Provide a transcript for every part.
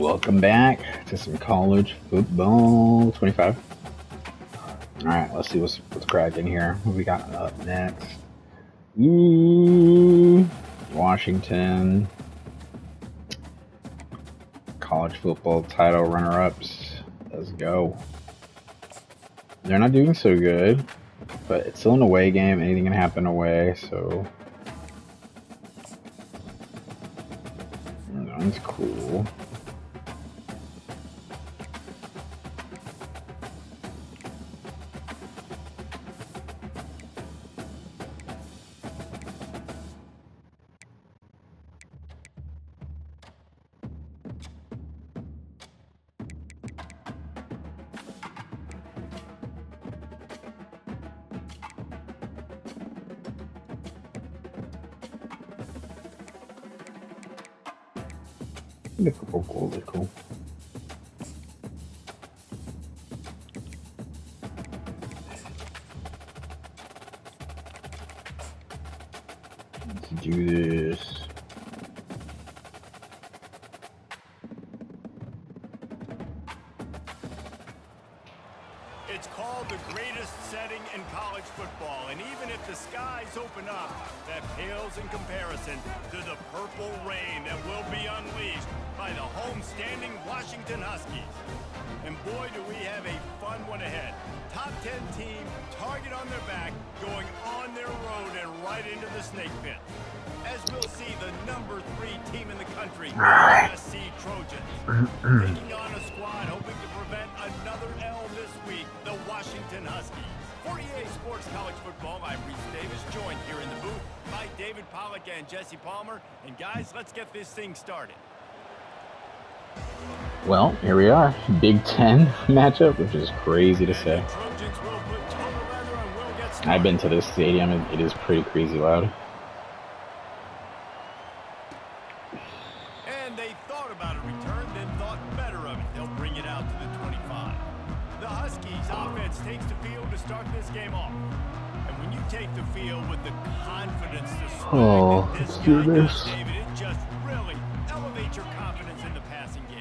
Welcome back to some college football 25. All right, let's see what's cracking here. What we got up next? Washington college football title runner-ups. Let's go. They're not doing so good, but it's still an away game. Anything can happen away, so that's cool. A couple goals are cool. Let's do this. It's called the greatest setting in college football, and even if the skies open up, that pales in comparison to the purple rain that will be unleashed by the homestanding Washington Huskies. And boy, do we have a fun one ahead. Top 10 team, target on their back, going on their road and right into the snake pit. As we'll see, the number 3 team in the country, USC Trojans, taking on a squad hoping to prevent another L this week, the Washington Huskies. For EA Sports College Football, I'm Reese Davis, joined here in the booth by David Pollack and Jesse Palmer. And guys, let's get this thing started. Well, here we are. Big Ten matchup, which is crazy to say. I've been to this stadium, and it is pretty crazy loud. And they thought about a return, then thought better of it. They'll bring it out to the 25. The Huskies offense takes the field to start this game off. And when you take the field with the confidence to swing this guy does, David, it just really elevates your confidence in the passing game.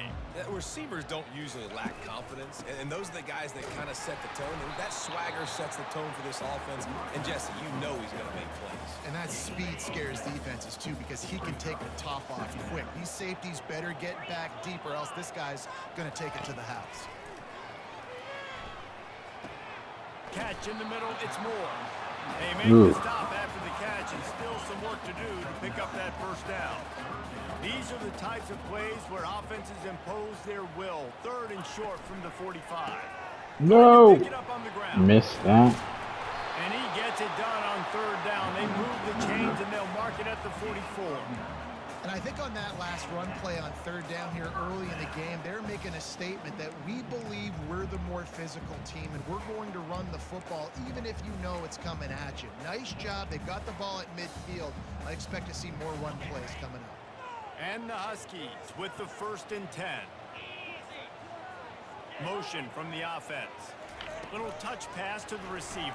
Receivers don't usually lack confidence, and those are the guys that kind of set the tone, and that swagger sets the tone for this offense. And Jesse, you know he's going to make plays. And that speed scares defenses too, because he can take the top off quick. These safeties better get back deep, or else this guy's going to take it to the house. Catch in the middle, it's Moore. They make the stop after the catch, and still some work to do to pick up that first down. These are the types of plays where offenses impose their will. 3rd and short from the 45. No! Pick it up on the ground. Missed that. And he gets it done on 3rd down. They move the chains, and they'll mark it at the 44. And I think on that last run play on 3rd down here early in the game, they're making a statement that we believe we're the more physical team, and we're going to run the football even if you know it's coming at you. Nice job. They've got the ball at midfield. I expect to see more run plays coming up. And the Huskies with the 1st and 10. Motion from the offense. Little touch pass to the receiver.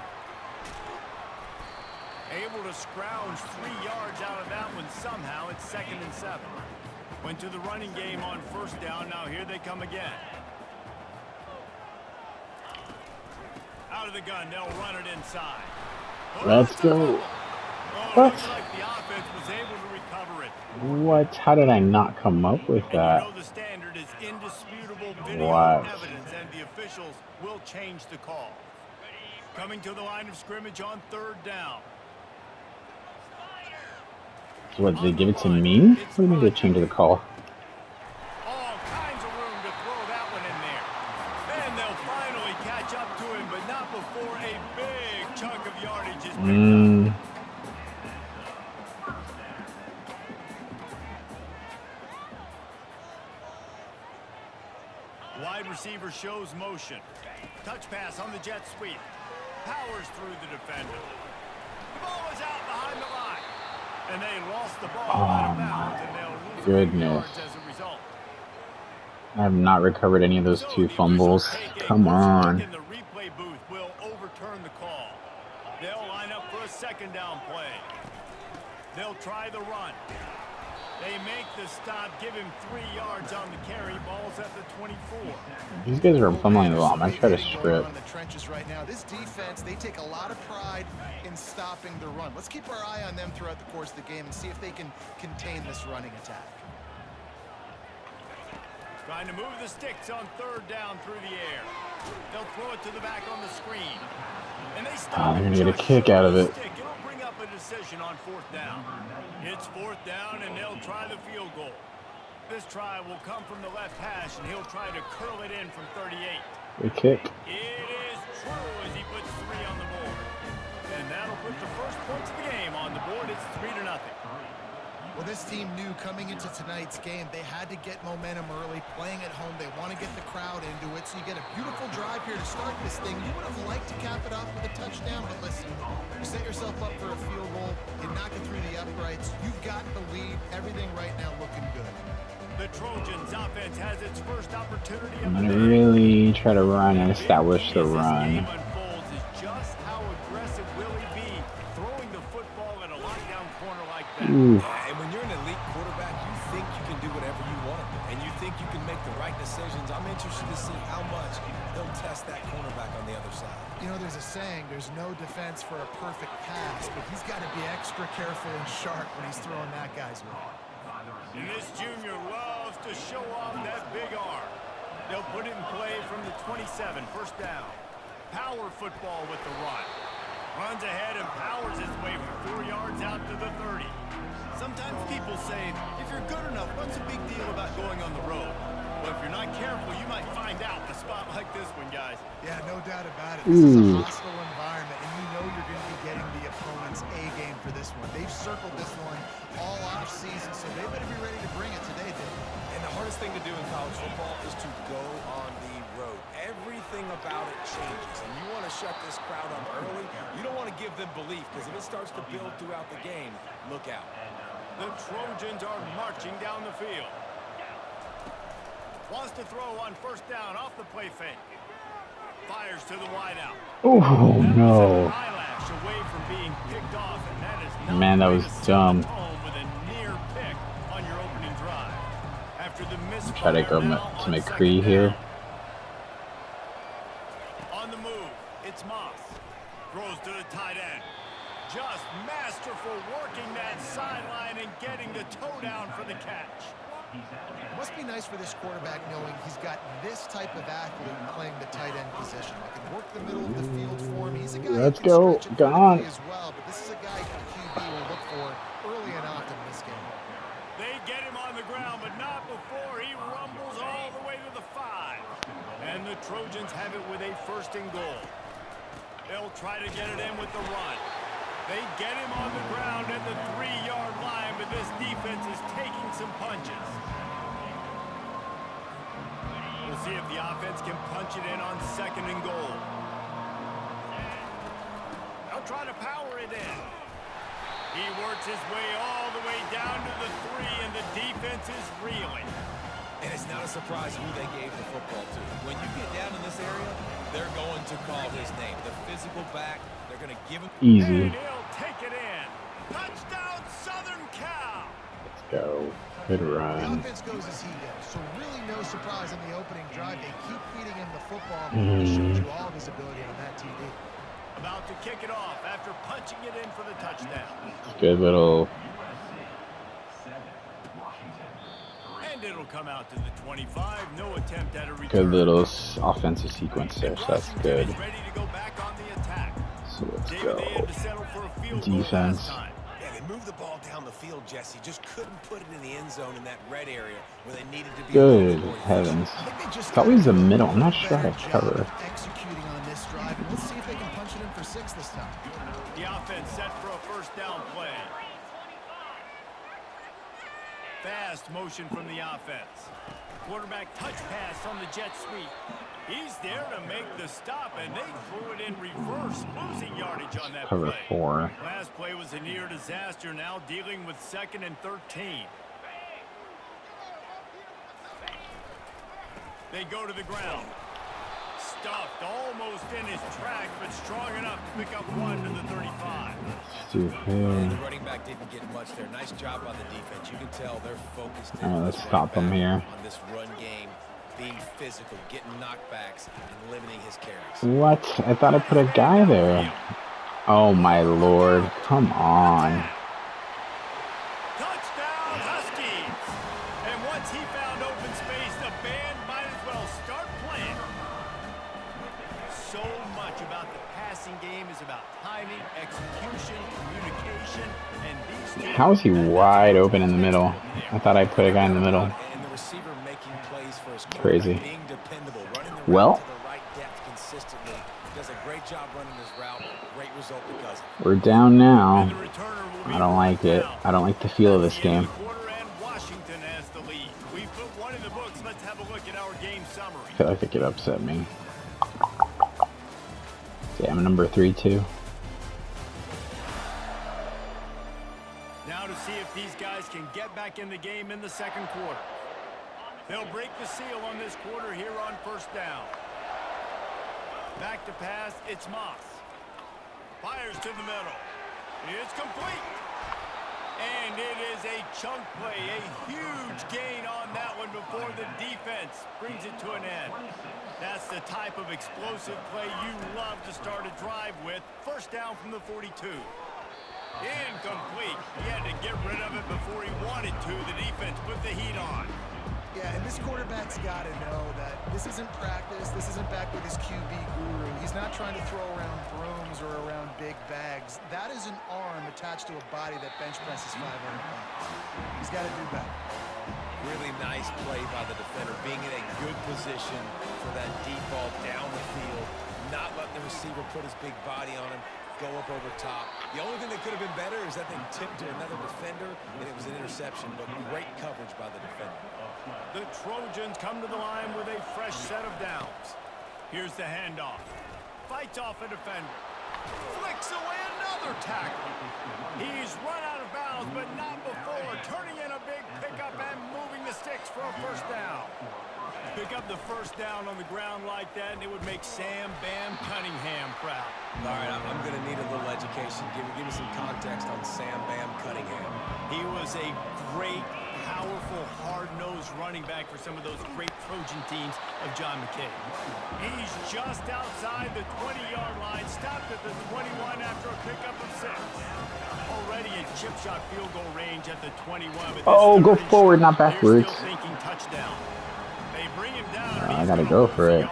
Able to scrounge 3 yards out of that one somehow. It's 2nd and 7. Went to the running game on 1st down. Now here they come again. Out of the gun. They'll run it inside. Let's go. What? Looks like the offense was able to recover it. What? How did I not come up with that? And you know the standard is indisputable video evidence, and the officials will change the call. Coming to the line of scrimmage on 3rd down. So what, did they give it to me? What do you mean they changed the call? All kinds of room to throw that one in there. And they'll finally catch up to him, but not before a big chunk of yardage is picked up. Wide receiver shows motion. Touch pass on the jet sweep. Powers through the defender. The ball is out behind the line. And they lost the ball out of bounds, and they'll lose 3 yards as a result. I have not recovered any of those 2 fumbles. Come on. The replay booth will overturn the call. They'll line up for a 2nd down play. They'll try the run. They make the stop, give him 3 yards on the carry, ball Bengals at the 24. These guys are fumbling the ball. I'm gonna try to strip. In the trenches right now. This defense, they take a lot of pride in stopping the run. Let's keep our eye on them throughout the course of the game and see if they can contain this running attack. Trying to move the sticks on third down through the air. They'll throw it to the back on the screen. And they stop. They're gonna get a kick out of it. It'll bring up a decision on fourth down. It's fourth down, and they'll try the field goal. This try will come from the left hash, and he'll try to curl it in from 38. Good kick. It is true as he puts 3 on the board. And that'll put the first points of the game on the board. It's 3-0. Well, this team knew coming into tonight's game they had to get momentum early, playing at home. They want to get the crowd into it, so you get a beautiful drive here to start this thing. You would have liked to cap it off with a touchdown, but listen, you set yourself up for a field goal, you knock it through the uprights, you've got the lead, everything right now looking good. The Trojans offense has its first opportunity. I'm gonna really try to run and establish the run. This game unfolds is just how aggressive will he be throwing the football at a lockdown corner like that. Ooh. And when you're an elite quarterback, you think you can do whatever you want to do, and you think you can make the right decisions. I'm interested to see how much they'll test that cornerback on the other side. You know, there's a saying, there's no defense for a perfect pass, but he's got to be extra careful and sharp when he's throwing that guy's way. And this junior loves to show off that big arm. They'll put it in play from the 27, first down. Power football with the run. Runs ahead and powers his way for 4 yards out to the 30. Sometimes people say, if you're good enough, what's the big deal about going on the road? Well, if you're not careful, you might find out in a spot like this one, guys. Yeah, no doubt about it. This is a hostile environment, and you know you're going to be getting the opponent's A game for this one. They've circled this one all off season, so they better be ready to bring it today, Dave. And the hardest thing to do in college football is to go on the road. Everything about it changes, and you want to shut this crowd up early. You don't want to give them belief, because if it starts to build throughout the game, look out. The Trojans are marching down the field. Wants to throw on first down off the play fake. Fires to the wideout. Oh no. Eyelash away from being picked off, and that is not Man, that was dumb. with a near pick on your opening drive. After the misfire, Try to go to McCree here. On the move, it's Moss. Throws to the tight end. Just masterful working that sideline and getting the toe down for the catch. It must be nice for this quarterback knowing he's got this type of athlete playing the tight end position. That can work the middle of the field for him. He's a guy Let's who can go. stretch it Go on. as well, but this is a guy the QB will look for early and often in this game. They get him on the ground, but not before he rumbles all the way to the 5. And the Trojans have it with a first and goal. They'll try to get it in with the run. They get him on the ground at the 3-yard line, but this defense is taking some punches. We'll see if the offense can punch it in on second and goal. They'll try to power it in. He works his way all the way down to the 3, and the defense is reeling. And it's not a surprise who they gave the football to. When you get down in this area, they're going to call his name. The physical back, they're going to give him... Easy. And he'll take it in. Touchdown, Southern Cal. Let's go. Good The run. offense goes as he goes, so really no surprise on the opening drive. They keep feeding him the football. He showed you all of his ability on that TD. About to kick it off after punching it in for the touchdown. Good little. And it'll come out to the 25. No attempt at a return. Good little offensive sequence there, so that's good. Is ready to go back on the attack. So let's David, they had go. to settle for a field goal Defense. last time. Yeah, they moved the ball down the field, Jesse. Just couldn't put it in the end zone in that red area where they needed to be. Good heavens. I think they just It's always the middle. I'm not a sure how to better cover. job executing on this drive, and let's see if they can punch it in for 6 this time. The offense set for a first down play. Fast motion from the offense. Quarterback touch pass on the jet sweep. He's there to make the stop, and they threw it in reverse, losing yardage on that Cover play. 4. Last play was a near disaster, now dealing with 2nd and 13. They go to the ground. Stuffed almost in his track, but strong enough to pick up 1 to the 35. Stupid. The running back didn't get much there. Nice job on the defense. You can tell they're focused. Alright, let's stop him here. On this run game. being physical, getting knockbacks, and limiting his carries. What? I thought I put a guy there. Oh my lord. Come on. Touchdown, Huskies! And once he found open space, the band might as well start playing. So much about the passing game is about timing, execution, communication, and these two. How is he wide open in the middle? I thought I put a guy in the middle. And the receiver making plays for his Crazy. being dependable, running the Well, route to the right depth consistently. Does a great job running his route. Great result because of it. we're down now. And the returner will be I don't like it. down. I don't like the feel of this At the end game. of the quarter, and Washington has the lead. We've put one in the books. Let's have a look at our game summary. I feel like it could upset me. Damn, number 3 too. Now to see if these guys can get back in the game in the second quarter. They'll break the seal on this quarter here on first down. Back to pass, it's Moss. Fires to the middle. It's complete. And it is a chunk play, a huge gain on that one before the defense brings it to an end. That's the type of explosive play you love to start a drive with. First down from the 42. Incomplete. He had to get rid of it before he wanted to. The defense put the heat on. Yeah, and this quarterback's got to know that this isn't practice. This isn't back with his QB guru. He's not trying to throw around brooms or around big bags. That is an arm attached to a body that bench presses 500 pounds. He's got to do better. Really nice play by the defender, being in a good position for that deep ball down the field, not letting the receiver put his big body on him, go up over top. The only thing that could have been better is that they tipped to another defender, and it was an interception, but great coverage by the defender. The Trojans come to the line with a fresh set of downs. Here's the handoff. Fights off a defender. Flicks away another tackle. He's run out of bounds, but not before. Turning in a big pickup and moving the sticks for a first down. Pick up the first down on the ground like that, and it would make Sam Bam Cunningham proud. All right, I'm going to need a little education. Give me some context on Sam Bam Cunningham. He was a great, powerful, hard-nosed running back for some of those great Trojan teams of John McKay. He's just outside the 20-yard line, stopped at the 21 after a pickup of 6. Already in chip shot field goal range at the 21. Oh, go forward, not backwards. Still thinking touchdown. They bring him down. I gotta go for it.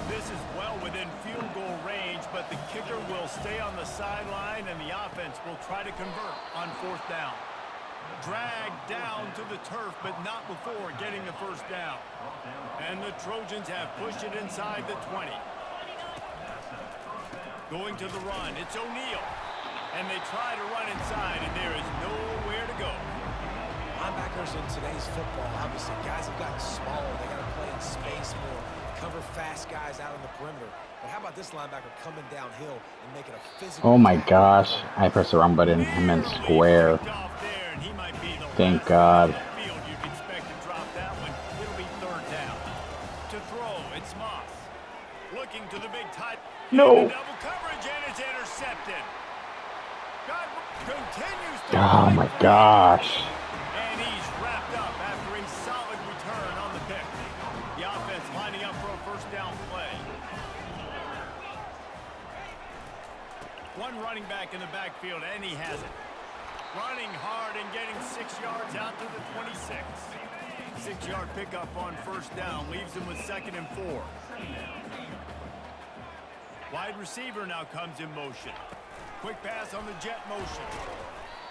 This is well within field goal range, but the kicker will stay on the sideline, and the offense will try to convert on fourth down. Dragged down to the turf, but not before getting the first down. And the Trojans have pushed it inside the 20. Going to the run, it's O'Neal. And they try to run inside, and there is nowhere to go. Linebackers in today's football, obviously, guys have gotten smaller. They got to play in space more, cover fast guys out on the perimeter. But how about this linebacker coming downhill and making a physical... Oh my gosh. I pressed the wrong button. I meant square. Thank God. You'd expect to drop that one. It'll be third down. To throw, it's Moss. Looking to the big tight. No. Double coverage, and it's intercepted. God continues to... Oh my gosh. And he's wrapped up after a solid return on the pick. The offense lining up for a first down play. One running back in the backfield, and he has it. Running hard and getting 6 yards out to the 26. 6-yard pickup on first down leaves him with 2nd and 4. Wide receiver now comes in motion. Quick pass on the jet motion.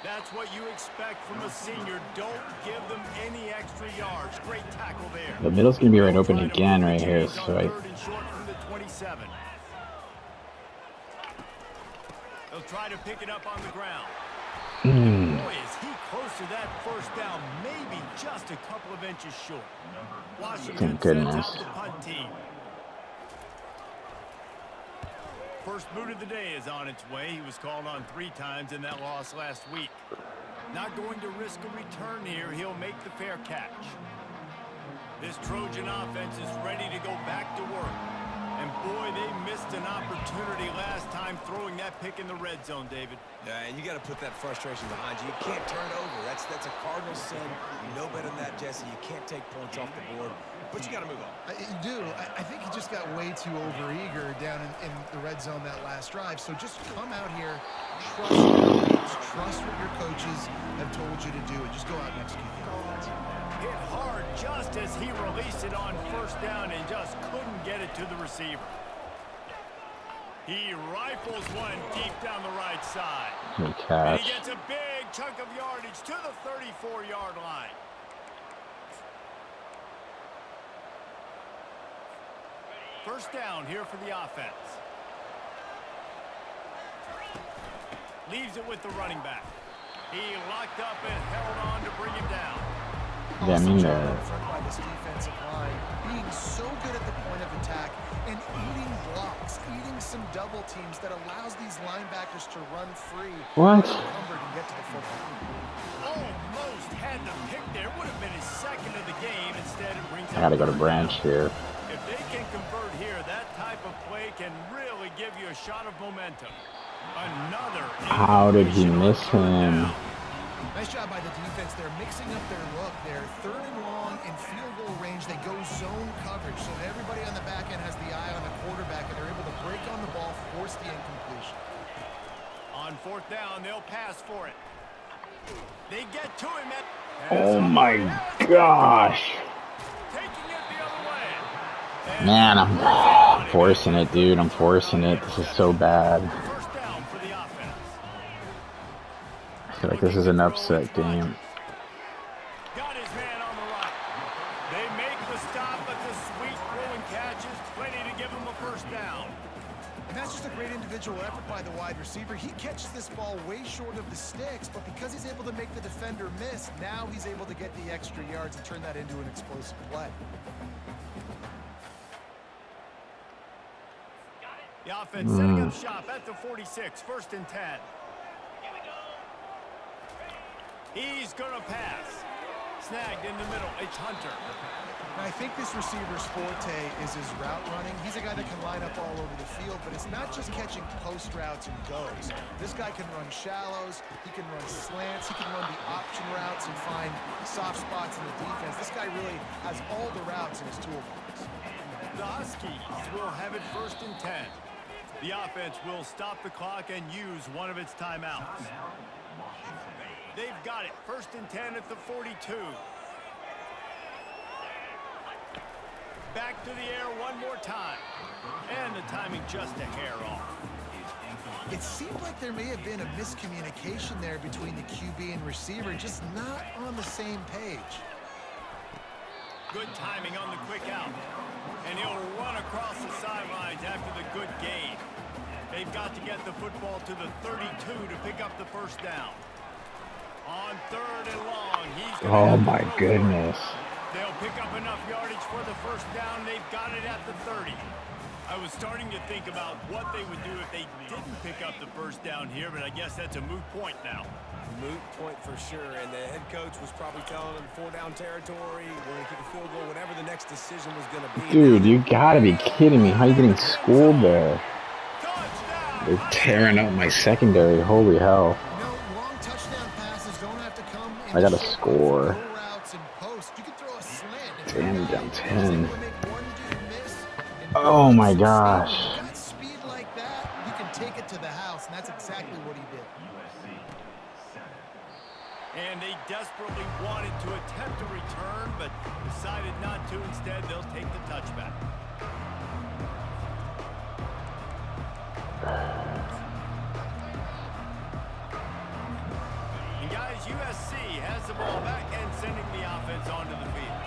That's what you expect from a senior. Don't give them any extra yards. Great tackle there. The middle's gonna be right open again right here, so Third and short from the 27. They'll try to pick it up on the ground. Boy, is he close to that first down, maybe just a couple of inches short. Washington sends out the punt team. First boot of the day is on its way. He was called on 3 times in that loss last week. Not going to risk a return here. He'll make the fair catch. This Trojan offense is ready to go back to work. And boy, they missed an opportunity last time throwing that pick in the red zone, David. Yeah, and you got to put that frustration behind you. You can't turn it over. That's a cardinal sin. You know better than that, Jesse. You can't take points off the board, but you got to move on. You do. I think he just got way too overeager down in the red zone that last drive. So just come out here, trust what your coaches have told you to do, and just go out and execute the offense. Hit hard just as he released it on first down and just couldn't get it to the receiver. He rifles one deep down the right side. Good catch. And he gets a big chunk of yardage to the 34-yard line. First down here for the offense. Leaves it with the running back. He locked up and held on to bring him down. Yeah, I mean, by this defensive line, being so good at the point of attack and eating blocks, eating some double teams that allows these linebackers to run free. What? Unencumbered and get to the football. Almost had the pick there. Would have been his second of the game. Instead, it brings I gotta go to branch here. If they can convert here, that type of play can really give you a shot of momentum. Another. How did he miss him? Nice job by the defense. They're mixing up their look. They're third and long in field goal range. They go zone coverage. So everybody on the back end has the eye on the quarterback, and they're able to break on the ball, force the incompletion. On fourth down, they'll pass for it. They get to him at... Oh my gosh. Taking it the other way. Man, I'm forcing it, dude. I'm forcing it. This is so bad. First down for the offense. I feel like this is an upset game. Got his man on the right. They make the stop, but the sweet throwing catch is plenty to give him a first down. And that's just a great individual effort by the wide receiver. He catches this ball way short of the sticks, but because he's able to make the defender miss, now he's able to get the extra yards and turn that into an explosive play. The offense setting up shop at the 46, first and 10. He's going to pass. Snagged in the middle. It's Hunter. Now, I think this receiver's forte is his route running. He's a guy that can line up all over the field, but it's not just catching post routes and goes. This guy can run shallows. He can run slants. He can run the option routes and find soft spots in the defense. This guy really has all the routes in his toolbox. The Huskies will have it first and 10. The offense will stop the clock and use one of its timeouts. They've got it. First and 10 at the 42. Back to the air one more time. And the timing just a hair off. It seemed like there may have been a miscommunication there between the QB and receiver, just not on the same page. Good timing on the quick out. And he'll run across the sidelines after the good gain. They've got to get the football to the 32 to pick up the first down. On third and long, he's going to Oh my goodness. They'll pick up enough yardage for the first down. They've got it at the 30. I was starting to think about what they would do if they didn't pick up the first down here, but I guess that's a moot point now. Moot point for sure, and the head coach was probably telling them 4-down territory, we're going to kick a field goal, whatever the next decision was going to be. Dude, you gotta be kidding me. How are you getting schooled there? Touchdown! They're tearing up my secondary. Holy hell. You know, long touchdown passes don't have to come in I gotta short score. throw routes and post. You can throw a slant. Damn, down 10. Make one dude miss, and Oh my gosh. When you got speed like that, you can take it to the house, and that's exactly what he did. And they desperately wanted to attempt a return, but decided not to. Instead, they'll take the touchback. And guys, USC has the ball back and sending the offense onto the field.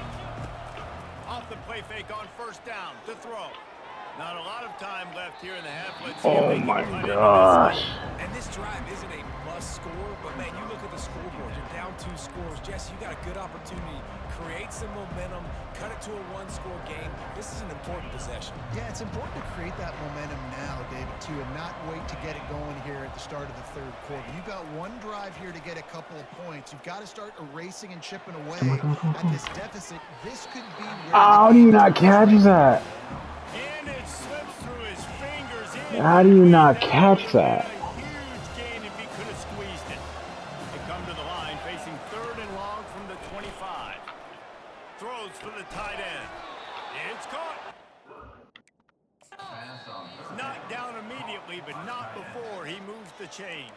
Off the play fake on first down to throw. Not a lot of time left here in the half. Let's see if Oh they can my cut into gosh. And this drive isn't a must score, but man, you look at the scoreboard, you're down 2 scores. Jesse, you got a good opportunity. Create some momentum, cut it to a 1-score game. This is an important possession. Yeah, it's important to create that momentum now, David, too, and not wait to get it going here at the start of the third quarter. You've got one drive here to get a couple of points. You've got to start erasing and chipping away at this deficit. This could be where How do you not catch that? And it slips How do you not catch that? A huge gain if he could have squeezed it. They come to the line facing 3rd and long from the 25. Throws for the tight end. It's caught. Knocked down immediately, but not before he moves the chains.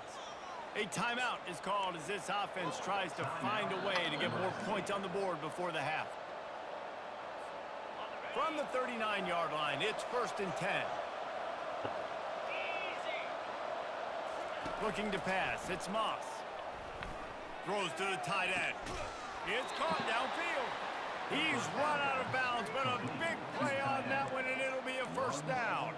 A timeout is called as this offense tries to find a way to get more points on the board before the half. From the 39-yard line, it's 1st and 10. Looking to pass, it's Moss. Throws to the tight end. It's caught downfield. He's run out of bounds, but a big play on that one, and it'll be a 1st down.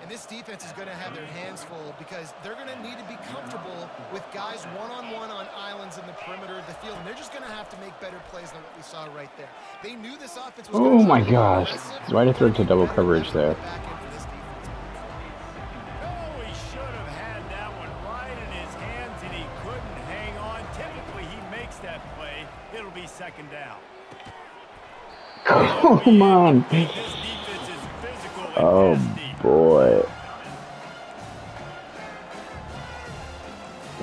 And this defense is going to have their hands full because they're going to need to be comfortable with guys one-on-one on islands in the perimeter of the field. And they're just going to have to make better plays than what we saw right there. They knew this offense was Oh my gosh. Why did I throw it to double coverage there? Oh, he should have had that one right in his hands, and he couldn't hang on. Typically, he makes that play. It'll be 2nd down. Come on. This defense is physical and Oh nasty. boy.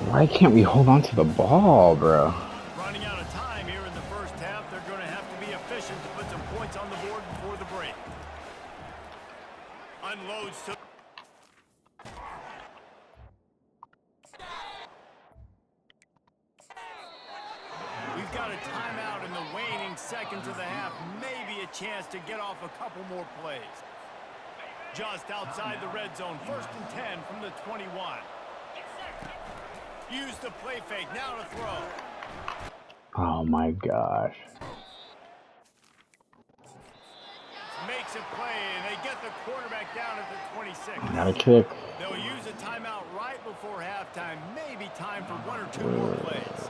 Why can't we hold on to the ball, bro? Running out of time here in the 1st half. They're going to have to be efficient to put some points on the board before the break. Unloads to... We've got a timeout in the waning seconds of the half. Maybe a chance to get off a couple more plays. Just outside the red zone. 1st and 10 from the 21. Use the play fake. Now to throw. Oh my gosh. Makes a play, and they get the quarterback down at the 26. Got a kick. They'll use a timeout right before halftime. Maybe time for 1 or 2 more plays.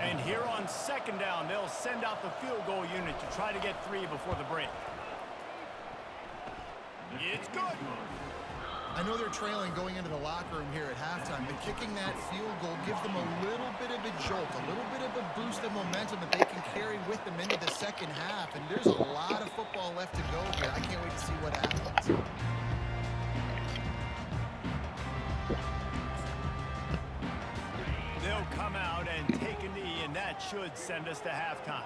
And here on 2nd down, they'll send out the field goal unit to try to get 3 before the break. It's good. I know they're trailing going into the locker room here at halftime, but kicking that field goal gives them a little bit of a jolt, a little bit of a boost of momentum that they can carry with them into the 2nd half. And there's a lot of football left to go here. I can't wait to see what happens. They'll come out and take a knee, and that should send us to halftime.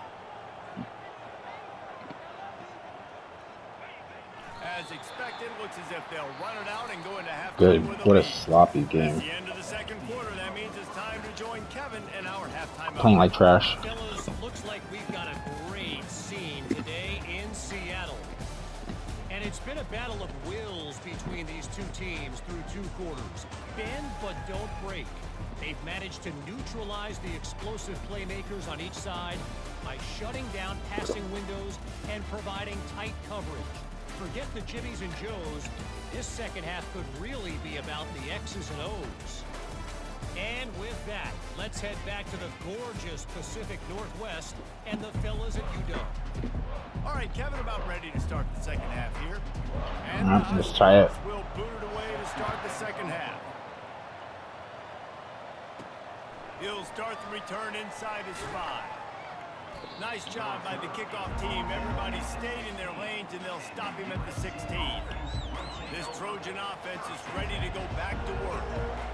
As expected, looks as if they'll run it out and go into halftime. Good. With What a lead. sloppy At game. the end of the 2nd quarter, that means it's time to join Kevin in our halftime. Playing like trash. Fellas, looks like we've got a great scene today in Seattle. And it's been a battle of wills between these two teams through 2 quarters. Bend but don't break. They've managed to neutralize the explosive playmakers on each side by shutting down passing windows and providing tight coverage. Forget the Jimmies and Joes. This 2nd half could really be about the X's and O's. And with that, let's head back to the gorgeous Pacific Northwest and the fellas at UW. All right, Kevin, about ready to start the 2nd half here. And Let's try it. We'll boot it away to start the 2nd half. He'll start the return inside his 5. Nice job by the kickoff team. Everybody stayed in their lanes, and they'll stop him at the 16. This Trojan offense is ready to go back to work.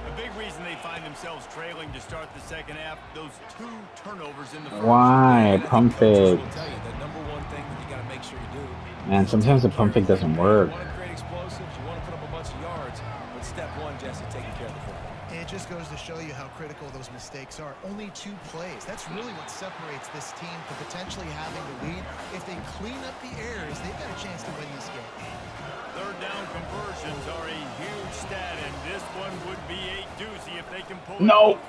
A big reason they find themselves trailing to start the 2nd half, those 2 turnovers in the first. Why? Pump fake. Will tell you the number one thing that you got to make sure you do. Man, sometimes the pump fake doesn't work. You want to create explosives, you want to put up a bunch of yards, but step 1, Jesse, taking care of the football. It just goes to show you how critical those mistakes are. Only 2 plays. That's really what separates this team from potentially having the lead. If they clean up the errors, they've got a chance to win this game. 3rd down conversions are a huge stat, and this one would be a doozy if they can pull it No. off.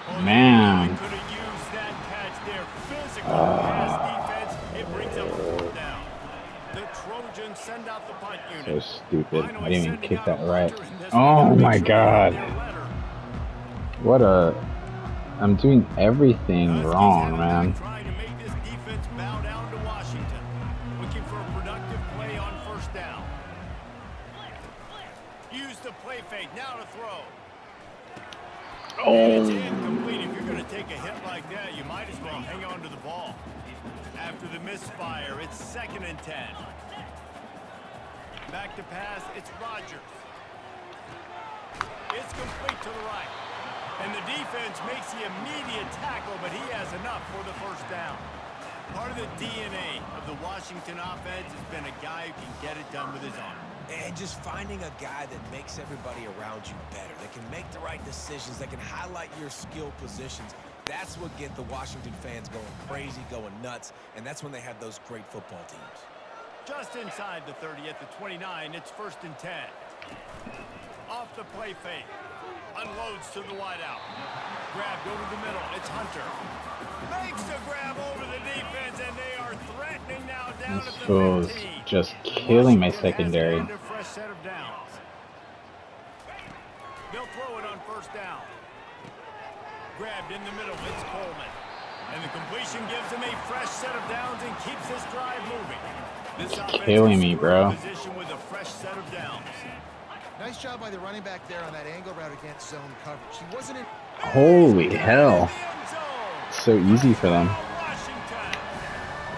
Oh, Man. they could have used that catch there. Physical pass defense. It brings up 4th down. The Trojans send out the punt unit. So stupid. I Finally didn't even sending kick out that a right. punter in this Oh one. Make my sure they god. get their letter. What a... I'm doing everything Huskies wrong, have man. been trying to make this defense bow down to Washington. Looking for a productive play on 1st down. Use the play fake. Now to throw. It's incomplete. If you're going to take a hit like that, you might as well hang on to the ball. After the misfire, it's 2nd and 10. Back to pass, it's Rodgers. It's complete to the right. And the defense makes the immediate tackle, but he has enough for the first down. Part of the DNA of the Washington offense has been a guy who can get it done with his arm. And just finding a guy that makes everybody around you better, that can make the right decisions, that can highlight your skill positions. That's what gets the Washington fans going crazy, going nuts, and that's when they have those great football teams. Just inside the 30 at the 29, it's 1st and 10. Off the play fake. Unloads to the wideout. Grabbed over the middle. It's Hunter. Makes the grab over the defense, and they are threatening now down This at the fool's 15. just killing my secondary. A fresh set of downs. They'll throw it on 1st down. Grabbed in the middle. It's Coleman. And the completion gives him a fresh set of downs and keeps this drive moving. This offense Killing me, bro. Position with a fresh set of downs. Nice job by the running back there on that angle route against zone coverage. He wasn't in. Holy hell. So easy for them.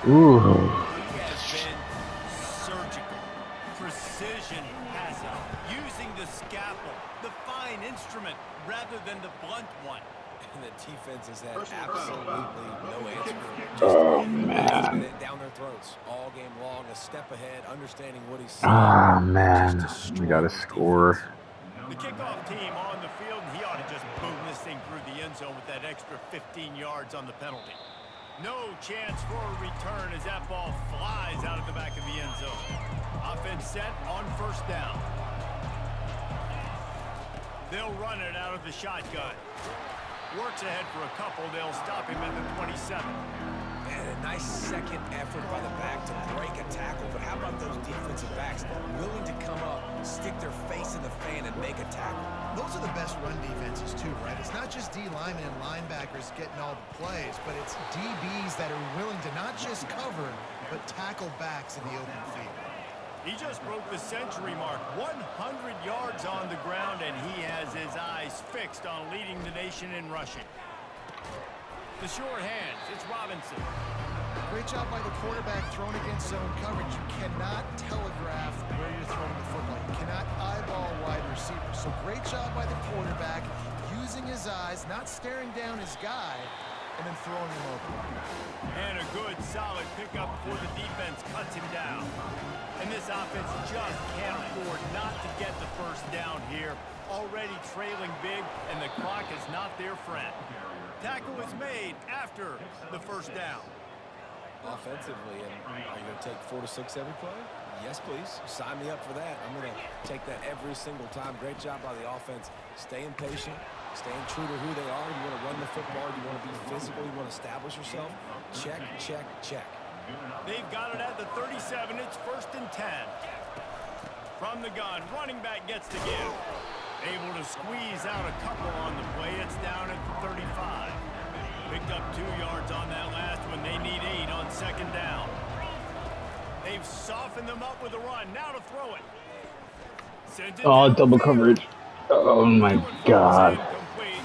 Ooh. He has been surgical, precision passing, using the scalpel, the fine instrument, rather than the blunt one. And the defense has had absolutely no answer. Oh, man. Down their throats all game long, a step ahead, understanding what he's saying. Oh, man. We got to score. The kickoff team on the field, and he ought to just boom this thing through the end zone with that extra 15 yards on the penalty. No chance for a return as that ball flies out of the back of the end zone. Offense set on 1st down. They'll run it out of the shotgun. Works ahead for a couple. They'll stop him at the 27. And a nice second effort by the back to break a tackle. But how about those defensive backs willing to come up, stick their face in the fan, and make a tackle? Those are the best run defenses, too, right? It's not just D linemen and linebackers getting all the plays, but it's DBs that are willing to not just cover, but tackle backs in the open field. He just broke the century mark, 100 yards on the ground, and he has his eyes fixed on leading the nation in rushing. The short hands, it's Robinson. Great job by the quarterback thrown against zone coverage. You cannot telegraph where you're throwing the football. You cannot eyeball wide receivers. So great job by the quarterback using his eyes, not staring down his guy, and then throwing him open. And a good, solid pickup before the defense cuts him down. And this offense just can't afford not to get the first down here. Already trailing big, and the clock is not their friend. Tackle is made after the first down. Offensively, and are you going to take 4 to 6 every play? Yes, please. Sign me up for that. I'm going to take that every single time. Great job by the offense. Staying patient, staying true to who they are. You want to run the football. You want to be physical. You want to establish yourself. Check, check, check. They've got it at the 37. It's 1st and 10. From the gun, running back gets to give. Able to squeeze out a couple on the play. It's down at the 35. Picked up 2 yards on that last one. They need 8 on 2nd down. They've softened them up with a run. Now to throw it. Oh, double coverage. Oh, my God.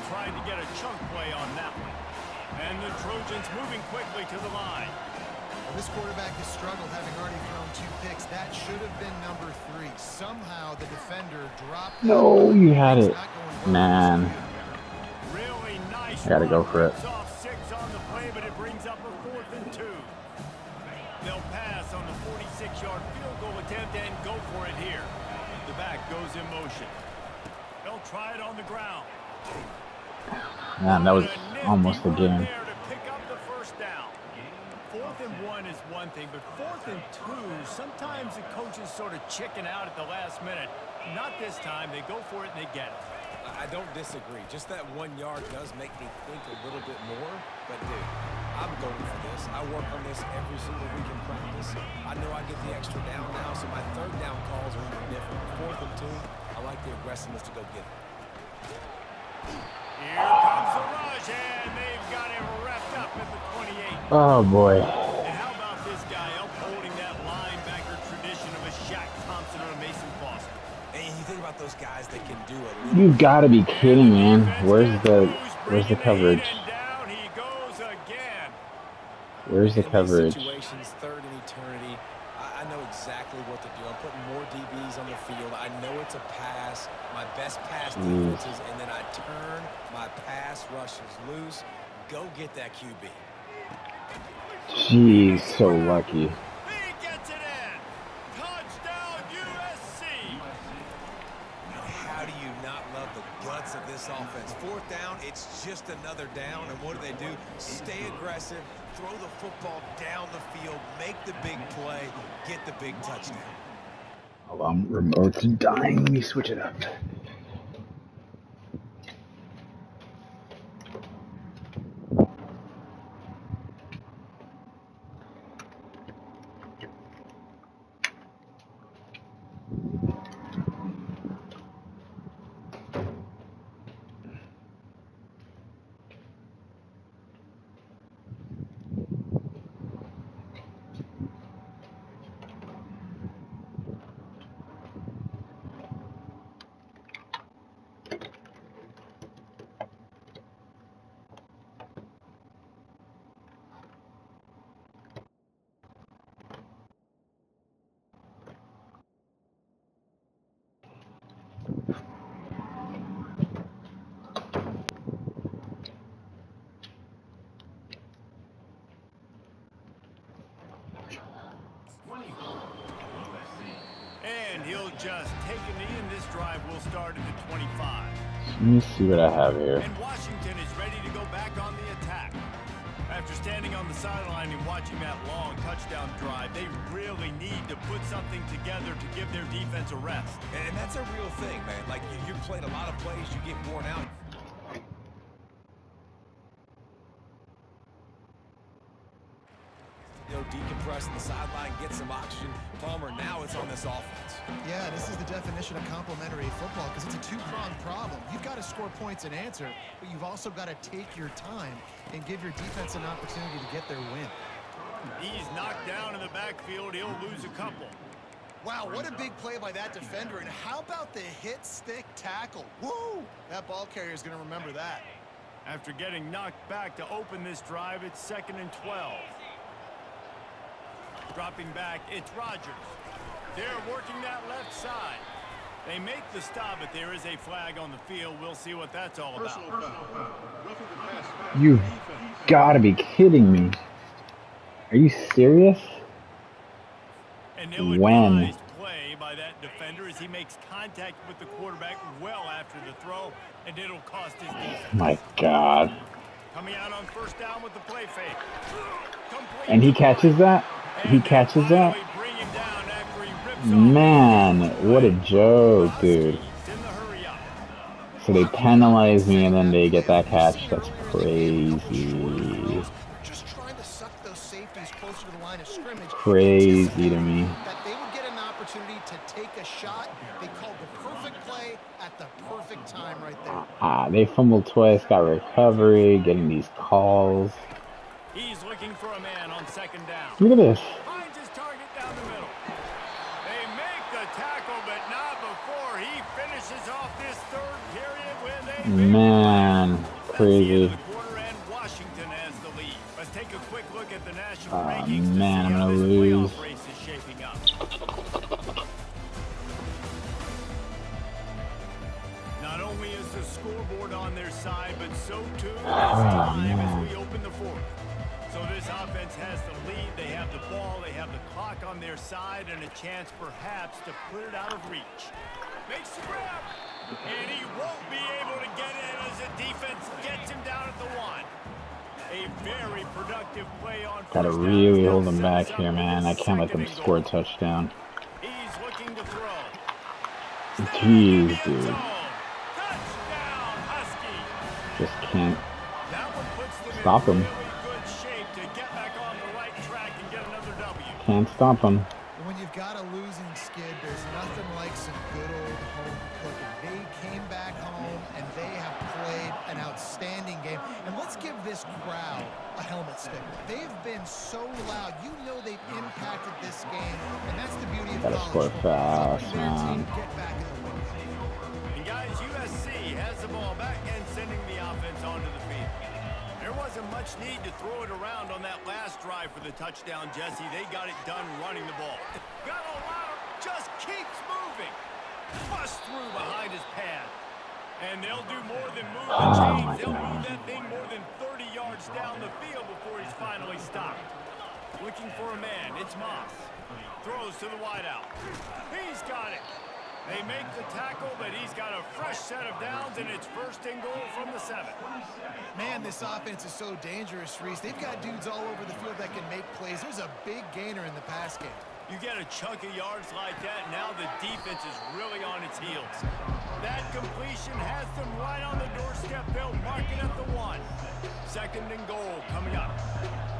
Trying to get a chunk play on that one. And the Trojans moving quickly to the line. Well, this quarterback has struggled, having already thrown 2 picks. That should have been number 3. Somehow the defender dropped. No, you had it. Man. Really nice. I gotta go for it. Off 6 on the play, but it brings up a 4th and 2. They'll pass on the 46-yard field goal attempt and go for it here. The back goes in motion. They'll try it on the ground. Man, that was almost the game. There to pick up the first down. 4th and 1 is one thing, but 4th and 2, sometimes the coaches sort of chicken out at the last minute. Not this time. They go for it and they get it. I don't disagree. Just that 1 yard does make me think a little bit more. But, dude, I'm going for this. I work on this every single week in practice. I know I get the extra down now, so my 3rd down calls are even different. 4th and 2, I like the aggressiveness to go get it. Here comes the rush, and they've got him wrapped up at the 28. Oh, boy. And how about this guy upholding that linebacker tradition of a Shaq Thompson or a Mason Foster? And you think about those guys that can do it. You gotta be kidding, man. Where's the coverage? Down he goes again. Where's the coverage? Situations, 3rd and eternity. I know exactly what to do. I'm putting more DBs to pass my best pass defenses, and then I turn my pass rushers loose. Go get that QB. Jeez, so lucky. He gets it in. Touchdown, USC. How do you not love the guts of this offense? Fourth down, it's just another down, and what do? Stay aggressive, throw the football down the field, make the big play, get the big touchdown. Hold on, remote's dying. Let me switch it up. And he'll just take a knee, and this drive will start at the 25. Let me see what I have here. And Washington is ready to go back on the attack. After standing on the sideline and watching that long touchdown drive, they really need to put something together to give their defense a rest. And that's a real thing, man. Like, you're playing a lot of plays, you get worn out. Decompress on the sideline, get some oxygen. Palmer, now it's on this offense. Yeah, this is the definition of complementary football because it's a two-pronged problem. You've got to score points and answer, but you've also got to take your time and give your defense an opportunity to get their win. He's knocked down in the backfield. He'll lose a couple. Wow, what a big play by that defender. And how about the hit-stick tackle? Woo! That ball carrier is going to remember that. After getting knocked back to open this drive, it's 2nd and 12. Dropping back, it's Rodgers. They're working that left side. They make the stop, but there is a flag on the field. We'll see what that's all about. You've got to be kidding me. Are you serious? An ill-advised play by that defender as he makes contact with the quarterback well after the throw, and it'll cost his defense. My God. Coming out on first down with the play fake. Complete. And he catches that? He catches that? Man, what a joke, dude. So they penalize me and then they get that catch. That's crazy. Just trying to suck those safeties closer to the line of scrimmage. Crazy to me. That they would get an opportunity to take a shot. They called the perfect play at the perfect time right there. They fumbled twice, got recovery, getting these calls. He's looking for a man on 2nd down. Look at this. Finds his target down the middle. They make the tackle, but not before he finishes off this 3rd period with a Man, crazy. And Washington has the lead. Let's take a quick look at the national rankings. Man, I'm gonna lose. Race is shaping up. Not only is the scoreboard on their side, but so too is time as we open the 4th. So this offense has the lead. They have the ball. They have the clock on their side and a chance perhaps to put it out of reach. Makes the grab. And he won't be able to get in as the defense gets him down at the 1. A very productive play on first down. Gotta really hold them back here, man. I can't let them score a touchdown. He's looking to throw. Jeez, dude. Touchdown, Husky. Just can't That one puts them stop in him. really good shape to get back on the right track and get another W. Can't stop him. When you've got a losing skid, there's nothing like some good old home cooking. They came back home and they have played an outstanding game. And let's give this crowd a helmet stick. They've been so loud. You know they've impacted this game, and that's the beauty of Gotta college score football. fast, Their team man. get back in the win. And guys, USC has the ball back and sending the offense onto the field. There wasn't much need to throw it around on that last drive for the touchdown, Jesse. They got it done running the ball. Got a lot of, just keeps moving. Bust through behind his pad. And they'll do more than move the chains. They'll move that thing more than 30 yards down the field before he's finally stopped. Looking for a man. It's Moss. Throws to the wideout. He's got it. They make the tackle, but he's got a fresh set of downs, and it's 1st and goal from the 7. Man, this offense is so dangerous, Reese. They've got dudes all over the field that can make plays. There's a big gainer in the pass game. You get a chunk of yards like that, now the defense is really on its heels. That completion has them right on the doorstep. They'll mark it at the 1. 2nd and goal coming up.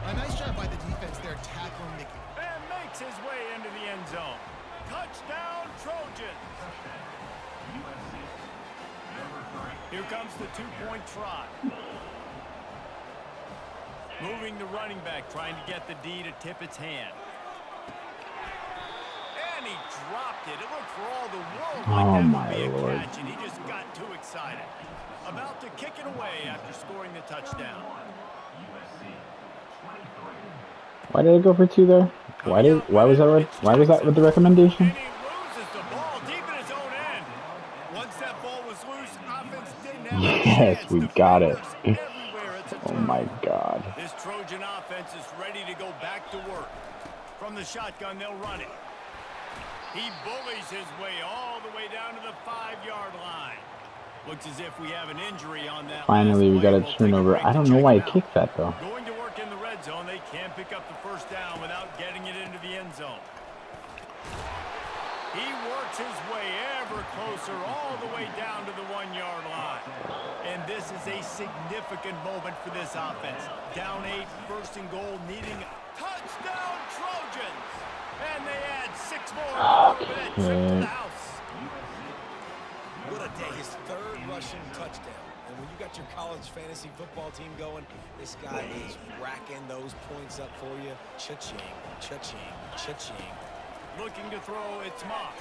A nice job by the defense there tackling Mickey. And makes his way into the end zone. Touchdown, Trojans. Here comes the 2-point try. Moving the running back, trying to get the D to tip its hand. And he dropped it. It looked for all the world like that would be a catch, and he just got too excited. About to kick it away after scoring the touchdown. Why did I go for 2 there? Why was that with the recommendation? And he loses the ball deep in his own end. Once that ball was loose, offense didn't have a Yes, chance. we got it. Oh Oh my God. This Trojan offense is ready to go back to work. From the shotgun, they'll run it. He bullies his way all the way down to the 5-yard line. Looks as if we have an injury on that. Finally, we got a turnover. I don't know why I kicked that though. Going to work in the red zone. They can't pick up the 1st down without getting it into the end zone. He works his way ever closer all the way down to the 1-yard line. And this is a significant moment for this offense. Down 8, 1st and goal, needing touchdown Trojans. And they add 6 more for that trip to the house. What a day. His 3rd rushing touchdown. And when you got your college fantasy football team going, this guy is racking those points up for you. Cha-ching, cha-ching, cha-ching. Looking to throw, it's Moss.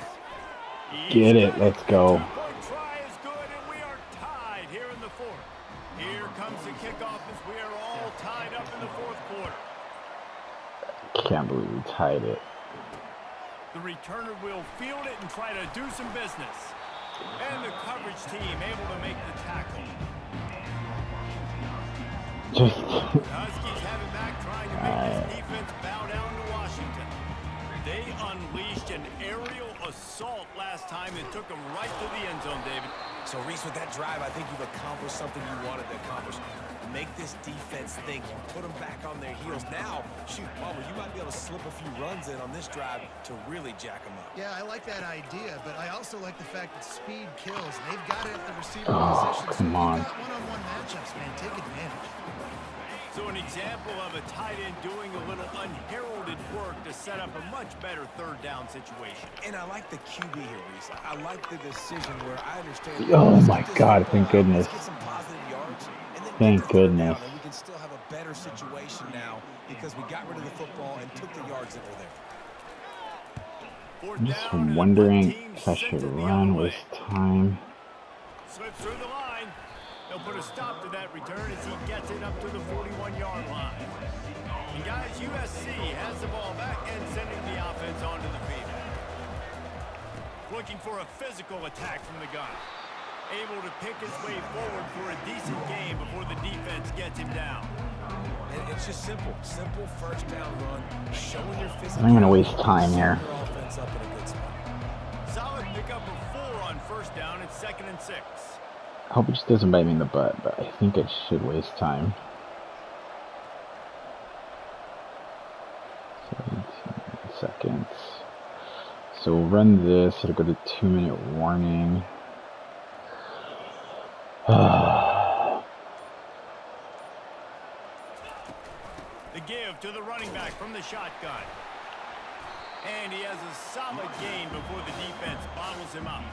Get it, let's go. 2-point try is good, and we are tied here in the 4th. Here comes the kickoff as we are all tied up in the 4th quarter. Can't believe we tied it. The returner will field it and try to do some business. And the coverage team able to make the tackle. Huskies have it back, trying to make this defense bow down to Washington. They unleashed an aerial assault last time and took them right to the end zone, David. So, Reese, with that drive, I think you've accomplished something you wanted to accomplish. Make this defense think. You put them back on their heels. Now, shoot, Palmer, you might be able to slip a few runs in on this drive to really jack them up. Yeah, I like that idea, but I also like the fact that speed kills. And they've got it at the receiver position. So come on. you've got one-on-one matchups, man. Take advantage. So an example of a tight end doing a little unheralded work to set up a much better 3rd down situation. And I like the QB here, Reese. I like the decision where I understand. Oh my God, thank goodness. Let's get some positive yards. And then Thank get the 3rd goodness. down, and we can still have a better situation now because we got rid of the football and took the yards that were there. I'm just wondering if I should run, waste time. Slips through the line. They'll put a stop to that return as he gets it up to the 41-yard line. And guys, USC has the ball back and sending the offense onto the field. Looking for a physical attack from the gun. Able to pick his way forward for a decent game before the defense gets him down. And it's just simple 1st down run, showing your physical. I'm gonna waste time here. Offense up in a good spot. Solid pickup of 4 on 1st down. It's 2nd and 6. I hope it just doesn't bite me in the butt, but I think I should waste time. 17 seconds. So we'll run this. It'll go to 2-minute warning. The give to the running back from the shotgun. And he has a solid gain before the defense bottles him up.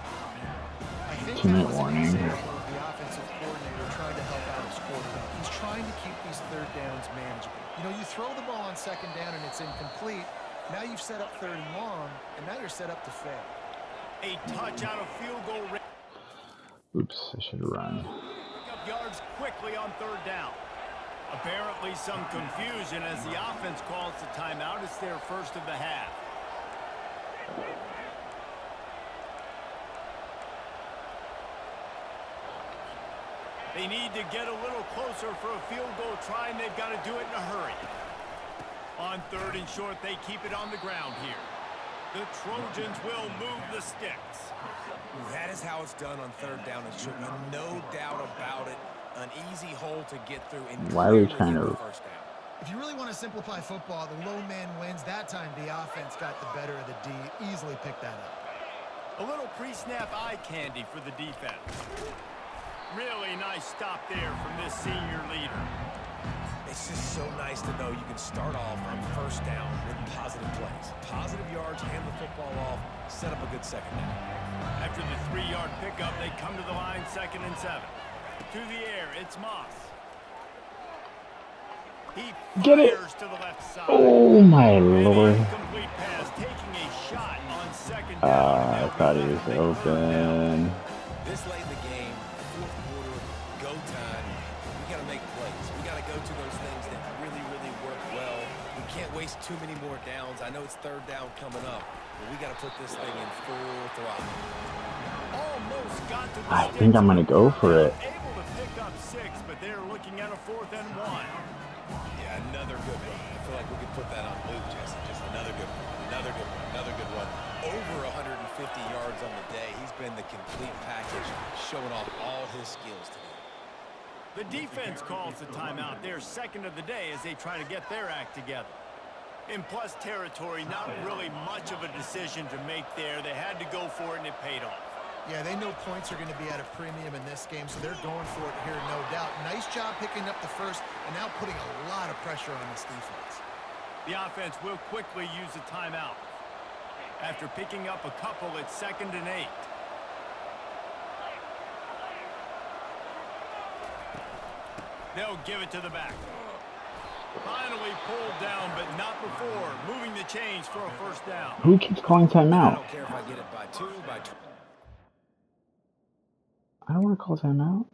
I think 2-minute that was warning. an example of the offensive coordinator trying to help out his quarterback. He's trying to keep these 3rd downs manageable. You know, you throw the ball on 2nd down and it's incomplete. Now you've set up 3rd and long, and now you're set up to fail. A touch out of field goal range. Oops, I should run. Pick up yards quickly on 3rd down. Apparently some confusion as the offense calls the timeout. It's their 1st of the half. They need to get a little closer for a field goal try, and they've got to do it in a hurry. On 3rd and short, they keep it on the ground here. The Trojans will move the sticks. That is how it's done on 3rd down and short. No doubt about it. An easy hole to get through. And why are we trying to... first down. If you really want to simplify football, the low man wins. That time the offense got the better of the D. Easily picked that up. A little pre-snap eye candy for the defense. Really nice stop there from this senior leader. It's just so nice to know you can start off on 1st down with positive plays. Positive yards, hand the football off, set up a good 2nd down. After the 3-yard pickup, they come to the line 2nd and 7. To the air, it's Moss. He fires to the left side. Oh my lord. Complete pass, taking a shot on 2nd down. I thought he was open. This late in the game, 4th quarter, go time. We got to make plays. We got to go to those things that really, really work well. We can't waste too many more downs. I know it's 3rd down coming up, but we got to put this thing in full throttle. Almost got to the I think I'm gonna go for it. Able to pick up 6, but they're looking at a 4th and 1. Yeah, another good one. I feel like we could put that on loop, Jesse. Just another good one. Another good one. Another good one. Over 150 yards on the day. He's been the complete package, showing off all his skills today. The defense calls the timeout. Their 2nd of the day as they try to get their act together. In plus territory, not really much of a decision to make there. They had to go for it, and it paid off. Yeah, they know points are going to be at a premium in this game, so they're going for it here, no doubt. Nice job picking up the first and now putting a lot of pressure on this defense. The offense will quickly use a timeout. After picking up a couple, it's 2nd and 8. They'll give it to the back. Finally pulled down, but not before. Moving the chains for a 1st down. Who keeps calling I timeout? don't care if I get it by 2, by 2. I don't want to call timeout.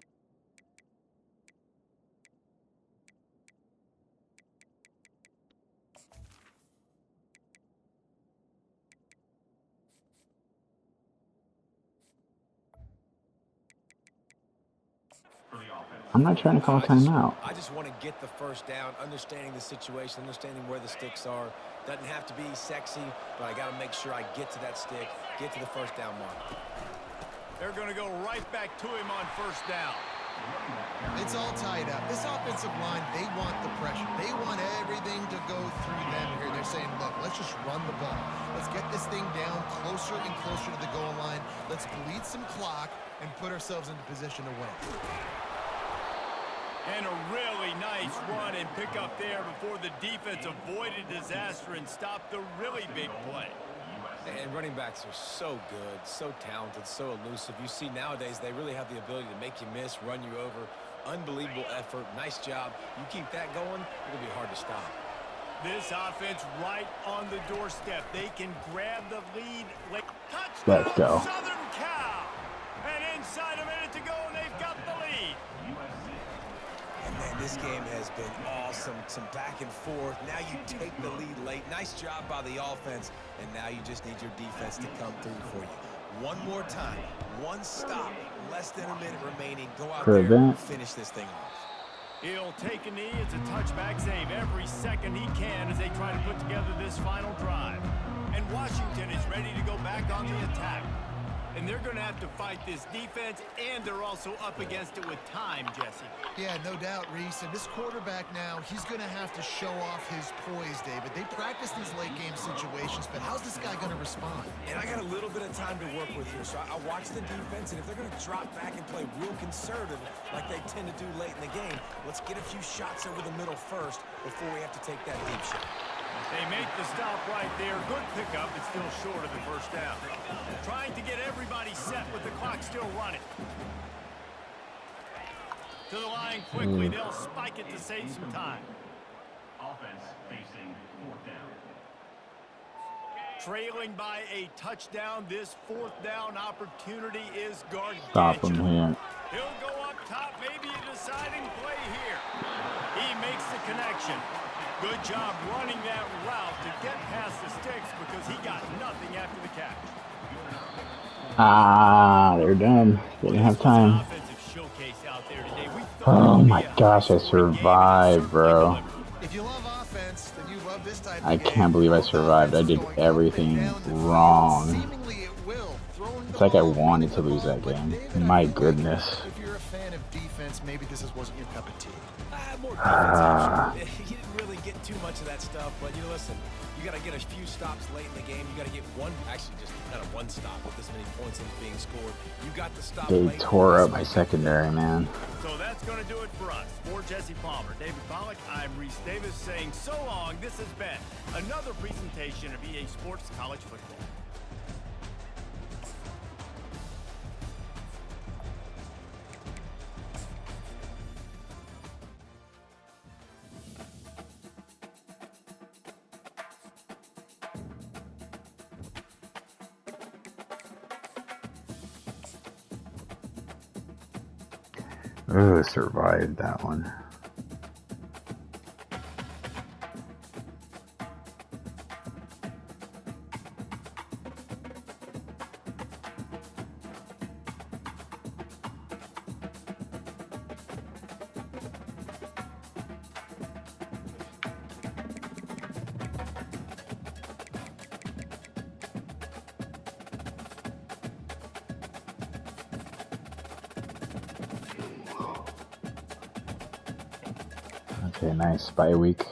I'm not trying to call timeout. I just want to get the 1st down, understanding the situation, understanding where the sticks are. Doesn't have to be sexy, but I got to make sure I get to that stick, get to the 1st down mark. They're going to go right back to him on 1st down. It's all tied up. This offensive line, they want the pressure. They want everything to go through them here. They're saying, look, let's just run the ball. Let's get this thing down closer and closer to the goal line. Let's bleed some clock and put ourselves into position to win. And a really nice run and pick up there before the defense avoided disaster and stopped the really big play. And running backs are so good, so talented, so elusive. You see nowadays they really have the ability to make you miss, run you over. Unbelievable effort. Nice job. You keep that going, it'll be hard to stop. This offense right on the doorstep. They can grab the lead. Touchdown, Let's go. Southern Cal. And inside a minute to go, and they've got the lead. And man, this game has been awesome. Some back and forth. Now you take the lead late. Nice job by the offense. And now you just need your defense to come through for you. One more time. One stop. Less than a minute remaining. Go out there and finish this thing off. He'll take a knee. It's a touchback save every second he can as they try to put together this final drive. And Washington is ready to go back on the attack. And they're going to have to fight this defense, and they're also up against it with time, Jesse. Yeah, no doubt, Reese. And this quarterback now, he's going to have to show off his poise, David. They practice these late-game situations, but how's this guy going to respond? And I got a little bit of time to work with here, so I watch the defense, and if they're going to drop back and play real conservative like they tend to do late in the game, let's get a few shots over the middle first before we have to take that deep shot. They make the stop right there. Good pickup. It's still short of the 1st down. Trying to get everybody set with the clock still running. To the line quickly. They'll spike it to save some time. Offense facing 4th down. Trailing by a touchdown. This 4th down opportunity is gargantuan. Stop him here. He'll go up top. Maybe a deciding play here. He makes the connection. Good job running that route to get past the sticks because he got nothing after the catch. They're done. They didn't have time. Offensive showcase out there today. Oh my gosh, I survived, bro. If you love offense, then you love this type of I game. can't believe I survived. I did everything wrong. Seemingly it will. It's like I wanted to lose that game. My goodness. If you're a fan of defense, maybe this wasn't your cup of tea. More defense. You didn't really get too much of that stuff, but you know, listen, you got to get a few stops late in the game. You got to get one, actually just kind of one stop with this many points being scored. You got to stop. They tore up my secondary, man. So that's going to do it for us. For Jesse Palmer, David Pollack, I'm Reese Davis saying so long. This has been another presentation of EA Sports College Football. Ugh, survived that one. Okay, nice. Bye week.